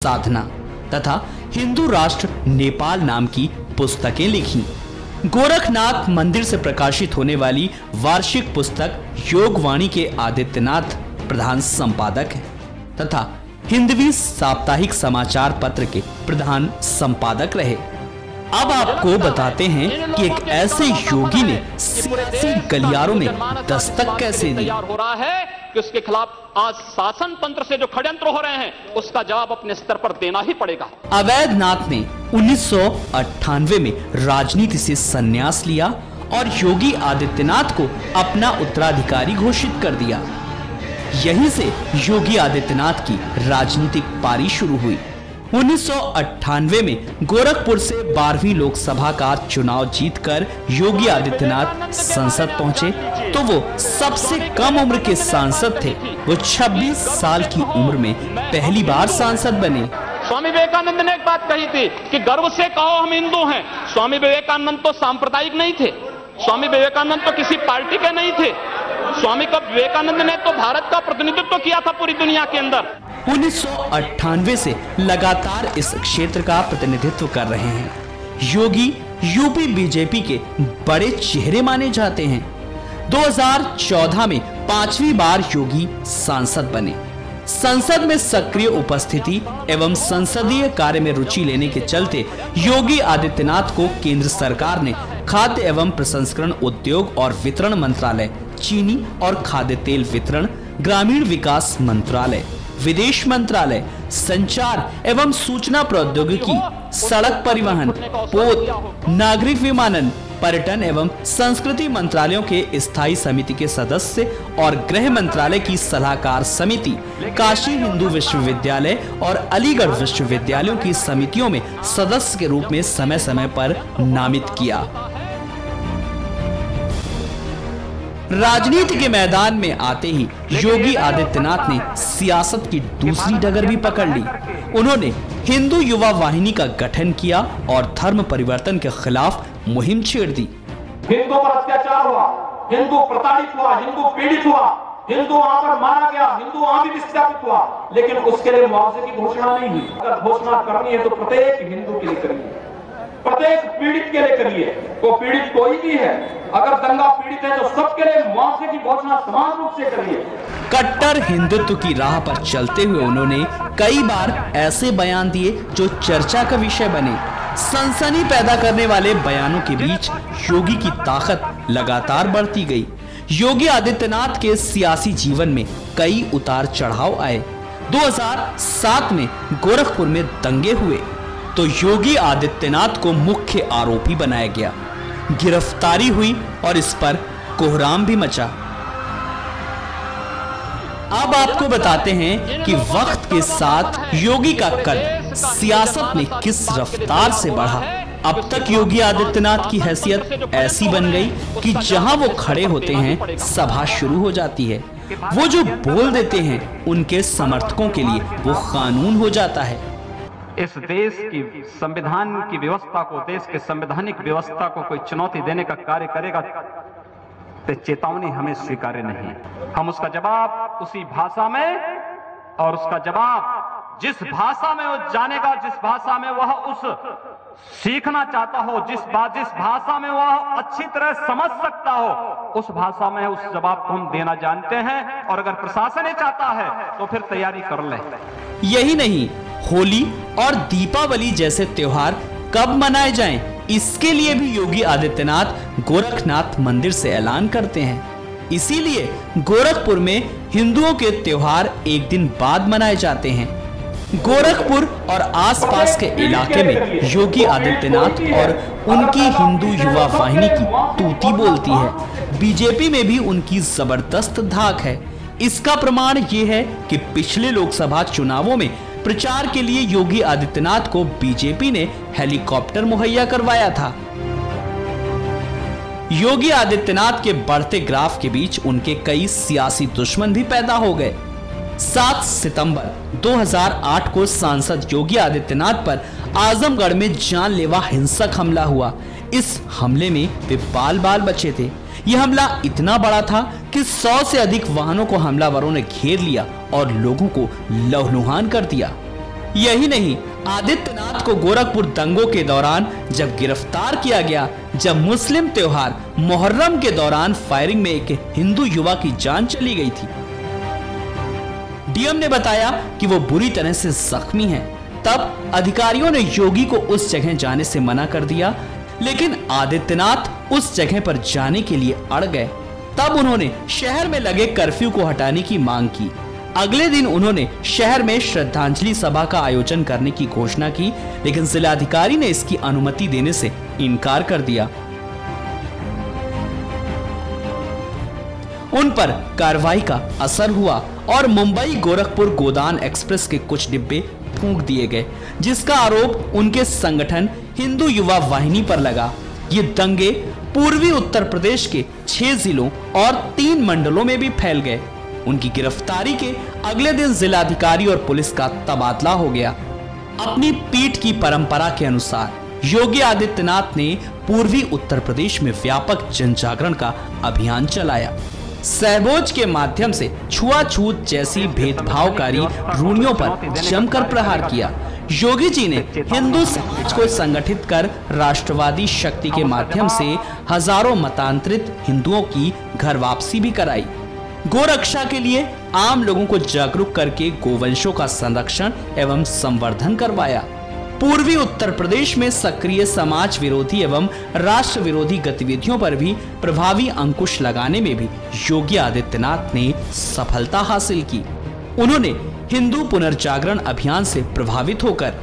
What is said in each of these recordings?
साधना तथा हिंदू राष्ट्र नेपाल नाम की पुस्तकें लिखी। गोरखनाथ मंदिर से प्रकाशित होने वाली वार्षिक पुस्तक योगवाणी के आदित्यनाथ प्रधान संपादक हैं तथा हिंदवी साप्ताहिक समाचार पत्र के प्रधान संपादक रहे। अब आपको बताते हैं कि एक ऐसे योगी ने सियासी गलियारों में दस्तक कैसे दी। हो रहा है कि उसके खिलाफ आज शासन तंत्र से जो षड्यंत्र हो रहे हैं उसका जवाब अपने स्तर पर देना ही पड़ेगा। अवैधनाथ ने 1998 में राजनीति से संन्यास लिया और योगी आदित्यनाथ को अपना उत्तराधिकारी घोषित कर दिया। यहीं से योगी आदित्यनाथ की राजनीतिक पारी शुरू हुई। 1998 में गोरखपुर से 12वीं लोकसभा का चुनाव जीतकर योगी आदित्यनाथ संसद पहुंचे तो वो सबसे कम उम्र के सांसद थे। वो 26 साल की उम्र में पहली बार सांसद बने। स्वामी विवेकानंद ने एक बात कही थी कि गर्व से कहो हम हिंदू हैं। स्वामी विवेकानंद तो सांप्रदायिक नहीं थे, स्वामी विवेकानंद तो किसी पार्टी के नहीं थे। स्वामी विवेकानंद ने तो भारत का प्रतिनिधित्व किया था पूरी दुनिया के अंदर। 1998 से लगातार इस क्षेत्र का प्रतिनिधित्व कर रहे हैं। योगी यूपी बीजेपी के बड़े चेहरे माने जाते हैं। 2014 में 5वीं बार योगी सांसद बने। संसद में सक्रिय उपस्थिति एवं संसदीय कार्य में रुचि लेने के चलते योगी आदित्यनाथ को केंद्र सरकार ने खाद्य एवं प्रसंस्करण उद्योग और वितरण मंत्रालय, चीनी और खाद्य तेल वितरण, ग्रामीण विकास मंत्रालय, विदेश मंत्रालय, संचार एवं सूचना प्रौद्योगिकी, सड़क परिवहन, पोत, नागरिक विमानन, पर्यटन एवं संस्कृति मंत्रालयों के स्थायी समिति के सदस्य और गृह मंत्रालय की सलाहकार समिति, काशी हिंदू विश्वविद्यालय और अलीगढ़ विश्वविद्यालयों की समितियों में सदस्य के रूप में समय समय पर नामित किया। राजनीति के मैदान में आते ही योगी आदित्यनाथ ने सियासत की दूसरी डगर भी पकड़ ली। उन्होंने हिंदू युवा वाहिनी का गठन किया और धर्म परिवर्तन के खिलाफ मुहिम छेड़ दी। हिंदू पर अत्याचार हुआ, हिंदू प्रताड़ित हुआ, हिंदू पीड़ित हुआ, हिंदू वहां पर मारा गया, हिंदू वहां भी विस्थापित हुआ, लेकिन उसके लिए मुआवजे की घोषणा नहीं हुई। अगर घोषणा करनी है तो प्रत्येक हिंदू के लिए करिए, प्रत्येक पीड़ित के लिए करिए। वो पीड़ित कोई भी है, अगर दंगा पीड़ित है तो सबके लिए मुआवजे की घोषणा समान रूप से करिए। कट्टर हिंदुत्व की राह पर चलते हुए उन्होंने कई बार ऐसे बयान दिए जो चर्चा का विषय बने। सनसनी पैदा करने वाले बयानों के बीच योगी की ताकत लगातार बढ़ती गई। योगी आदित्यनाथ के सियासी जीवन में कई उतार चढ़ाव आए। 2007 में गोरखपुर में दंगे हुए तो योगी आदित्यनाथ को मुख्य आरोपी बनाया गया। गिरफ्तारी हुई और इस पर कोहराम भी मचा। अब आपको बताते हैं कि वक्त के साथ योगी का कद सियासत में किस रफ्तार से बढ़ा। अब तक योगी आदित्यनाथ की हैसियत ऐसी बन गई कि जहां वो खड़े होते हैं सभा शुरू हो जाती है। वो जो बोल देते हैं उनके समर्थकों के लिए वो कानून हो जाता है। इस देश की संविधान की व्यवस्था को, देश के संवैधानिक व्यवस्था को कोई चुनौती देने का कार्य करेगा तो चेतावनी हमें स्वीकार्य नहीं है। हम उसका जवाब उसी भाषा में, और उसका जवाब जिस भाषा में वो जानेगा, जिस भाषा में वह उस सीखना चाहता हो, जिस भाषा में वह अच्छी तरह समझ सकता हो, उस भाषा में उस जवाब को हम देना जानते हैं। और अगर प्रशासन ही चाहता है तो फिर तैयारी कर ले। यही नहीं, होली और दीपावली जैसे त्योहार कब मनाए जाएं, इसके लिए भी योगी आदित्यनाथ गोरखनाथ मंदिर से ऐलान करते हैं। इसीलिए गोरखपुर में हिंदुओं के त्योहार एक दिन बाद मनाए जाते हैं। गोरखपुर और आसपास के इलाके में योगी आदित्यनाथ और उनकी हिंदू युवा वाहिनी की तूती बोलती है। बीजेपी में भी उनकी जबरदस्त धाक है। इसका प्रमाण ये है कि पिछले लोकसभा चुनावों में प्रचार के लिए योगी आदित्यनाथ को बीजेपी ने हेलीकॉप्टर मुहैया करवाया था। योगी आदित्यनाथ के बढ़ते ग्राफ के बीच उनके कई सियासी दुश्मन भी पैदा हो गए। 7 सितंबर 2008 को सांसद योगी आदित्यनाथ पर आजमगढ़ में जानलेवा हिंसक हमला हुआ। इस हमले में वे बाल बाल बचे थे। यह हमला इतना बड़ा था कि 100 से अधिक वाहनों को हमलावरों ने घेर लिया और लोगों को लहूलुहान कर दिया। यही नहीं, आदित्यनाथ को गोरखपुर दंगों के दौरान जब गिरफ्तार किया गया, जब मुस्लिम त्योहार मुहर्रम के दौरान फायरिंग में एक हिंदू युवा की जान चली गई थी, डीएम ने बताया कि वो बुरी तरह से जख्मी हैं। तब अधिकारियों ने योगी को उस जगह जाने से मना कर दिया, लेकिन आदित्यनाथ उस जगह पर जाने के लिए अड़ गए। तब उन्होंने शहर में लगे कर्फ्यू को हटाने की मांग की। अगले दिन उन्होंने शहर में श्रद्धांजलि सभा का आयोजन करने की घोषणा की, लेकिन जिलाधिकारी ने इसकी अनुमति देने से इनकार कर दिया। उन पर कार्रवाई का असर हुआ और मुंबई गोरखपुर गोदान एक्सप्रेस के कुछ डिब्बे फूंक दिए गए, जिसका आरोप उनके संगठन हिंदू युवा वाहिनी पर लगा। ये दंगे पूर्वी उत्तर प्रदेश के 6 जिलों और 3 मंडलों में भी फैल गए। उनकी गिरफ्तारी के अगले दिन जिलाधिकारी और पुलिस का तबादला हो गया। अपनी पीठ की परंपरा के अनुसार योगी आदित्यनाथ ने पूर्वी उत्तर प्रदेश में व्यापक जन जागरण का अभियान चलाया। सहभोज के माध्यम से छुआछूत जैसी भेदभावकारी रूढ़ियों पर जमकर प्रहार किया। योगी जी ने हिंदू समाज को संगठित कर राष्ट्रवादी शक्ति के माध्यम से हजारों मतांतरित हिंदुओं की घर वापसी भी कराई। गोरक्षा के लिए आम लोगों को जागरूक करके गोवंशों का संरक्षण एवं संवर्धन करवाया। पूर्वी उत्तर प्रदेश में सक्रिय समाज विरोधी एवं राष्ट्र विरोधी गतिविधियों पर भी प्रभावी अंकुश लगाने में भी योगी आदित्यनाथ ने सफलता हासिल की। उन्होंने हिंदू पुनर्जागरण अभियान से प्रभावित होकर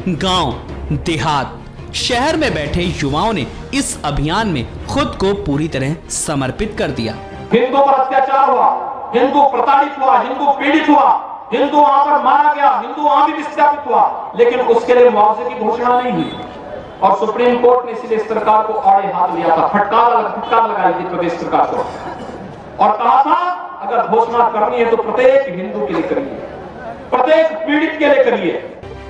गांव, देहात, शहर में बैठे युवाओं ने इस अभियान में खुद को पूरी तरह समर्पित कर दिया। हिंदू पर अत्याचार हुआ, हिंदू प्रताड़ित हुआ, हिंदू पीड़ित हुआ, हिंदू वहां पर मारा गया, हिंदू वहां भी विस्थापित हुआ, लेकिन उसके लिए मुआवजे की घोषणा नहीं हुई। और सुप्रीम कोर्ट ने इसलिए सरकार को आड़े हाथ लिया था, फटकार लगाई थी प्रदेश सरकार को और कहा था अगर घोषणा करनी है तो प्रत्येक हिंदू के लिए करिए, प्रत्येक पीड़ित के लिए करिए।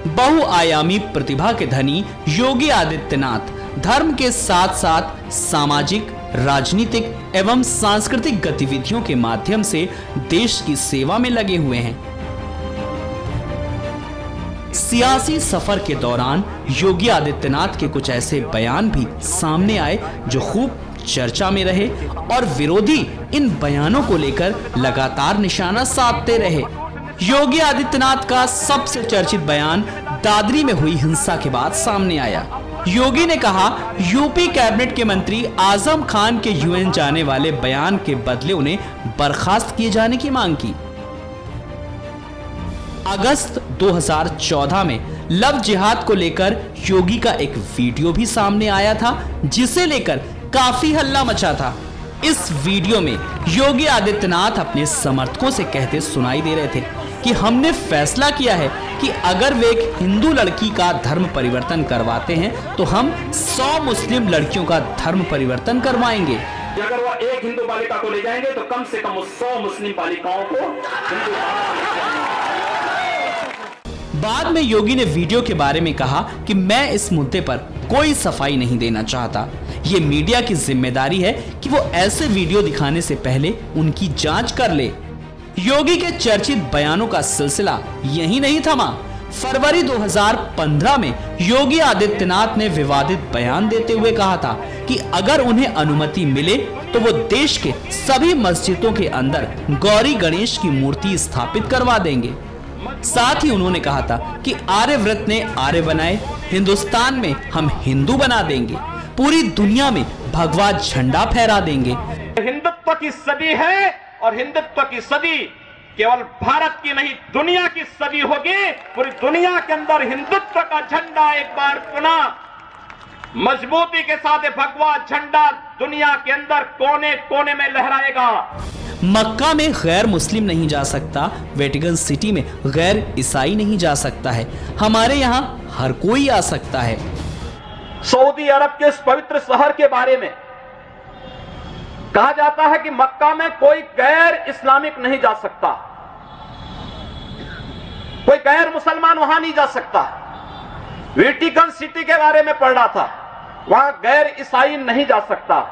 बहुआयामी प्रतिभा के धनी योगी आदित्यनाथ धर्म के साथ साथ सामाजिक, राजनीतिक एवं सांस्कृतिक गतिविधियों के माध्यम से देश की सेवा में लगे हुए हैं। सियासी सफर के दौरान योगी आदित्यनाथ के कुछ ऐसे बयान भी सामने आए जो खूब चर्चा में रहे और विरोधी इन बयानों को लेकर लगातार निशाना साधते रहे। योगी आदित्यनाथ का सबसे चर्चित बयान दादरी में हुई हिंसा के बाद सामने आया। योगी ने कहा यूपी कैबिनेट के मंत्री आजम खान के यूएन जाने वाले बयान के बदले उन्हें बर्खास्त किए जाने की मांग की। अगस्त 2014 में लव जिहाद को लेकर योगी का एक वीडियो भी सामने आया था, जिसे लेकर काफी हल्ला मचा था। इस वीडियो में योगी आदित्यनाथ अपने समर्थकों से कहते सुनाई दे रहे थे कि हमने फैसला किया है कि अगर वे एक हिंदू लड़की का धर्म परिवर्तन करवाते हैं तो हम 100 मुस्लिम लड़कियों का धर्म परिवर्तन करवाएंगे। अगर वो एक हिंदू बालिका को ले जाएंगे तो कम से कम 100 मुस्लिम बालिकाओं को हिंदू। बाद में योगी ने वीडियो के बारे में कहा कि मैं इस मुद्दे पर कोई सफाई नहीं देना चाहता। ये मीडिया की जिम्मेदारी है कि वो ऐसे वीडियो दिखाने से पहले उनकी जांच कर ले। योगी के चर्चित बयानों का सिलसिला यही नहीं थमा। फरवरी 2015 में योगी आदित्यनाथ ने विवादित बयान देते हुए कहा था कि अगर उन्हें अनुमति मिले तो वो देश के सभी मस्जिदों के अंदर गौरी गणेश की मूर्ति स्थापित करवा देंगे। साथ ही उन्होंने कहा था कि आर्यव्रत ने आर्य बनाए, हिंदुस्तान में हम हिंदू बना देंगे, पूरी दुनिया में भगवा झंडा फहरा देंगे। हिंदुत्व की सदी है और हिंदुत्व की सदी केवल भारत की नहीं दुनिया की सदी होगी। पूरी दुनिया के अंदर हिंदुत्व का झंडा एक बार पुनः मजबूती के साथ भगवा झंडा दुनिया के अंदर कोने कोने में लहराएगा। मक्का में गैर मुस्लिम नहीं जा सकता, वेटिकन सिटी में गैर ईसाई नहीं जा सकता है, हमारे यहाँ हर कोई आ सकता है। सऊदी अरब के इस पवित्र शहर के बारे में कहा जाता है कि मक्का में कोई गैर इस्लामिक नहीं जा सकता, कोई गैर मुसलमान वहां नहीं जा सकता। वेटिकन सिटी के बारे में पढ़ रहा था, वहां गैर ईसाई नहीं जा सकता।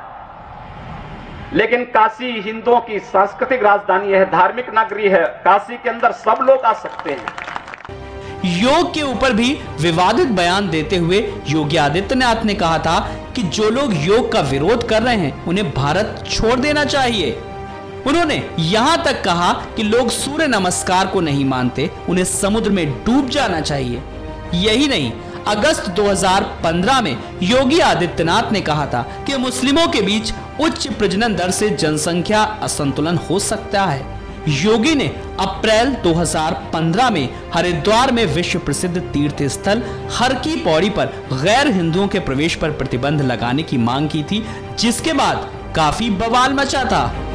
लेकिन काशी हिंदुओं की सांस्कृतिक राजधानी है, धार्मिक नगरी है, काशी के अंदर सब लोग आ सकते हैं। योग के ऊपर भी विवादित बयान देते हुए योगी आदित्यनाथ ने कहा था कि जो लोग योग का विरोध कर रहे हैं उन्हें भारत छोड़ देना चाहिए। उन्होंने यहां तक कहा कि लोग सूर्य नमस्कार को नहीं मानते, उन्हें समुद्र में डूब जाना चाहिए। यही नहीं, अगस्त 2015 में योगी आदित्यनाथ ने कहा था कि मुस्लिमों के बीच उच्च प्रजनन दर से जनसंख्या असंतुलन हो सकता है। योगी ने अप्रैल 2015 में हरिद्वार में विश्व प्रसिद्ध तीर्थ स्थल हर की पौड़ी पर गैर हिंदुओं के प्रवेश पर प्रतिबंध लगाने की मांग की थी, जिसके बाद काफी बवाल मचा था।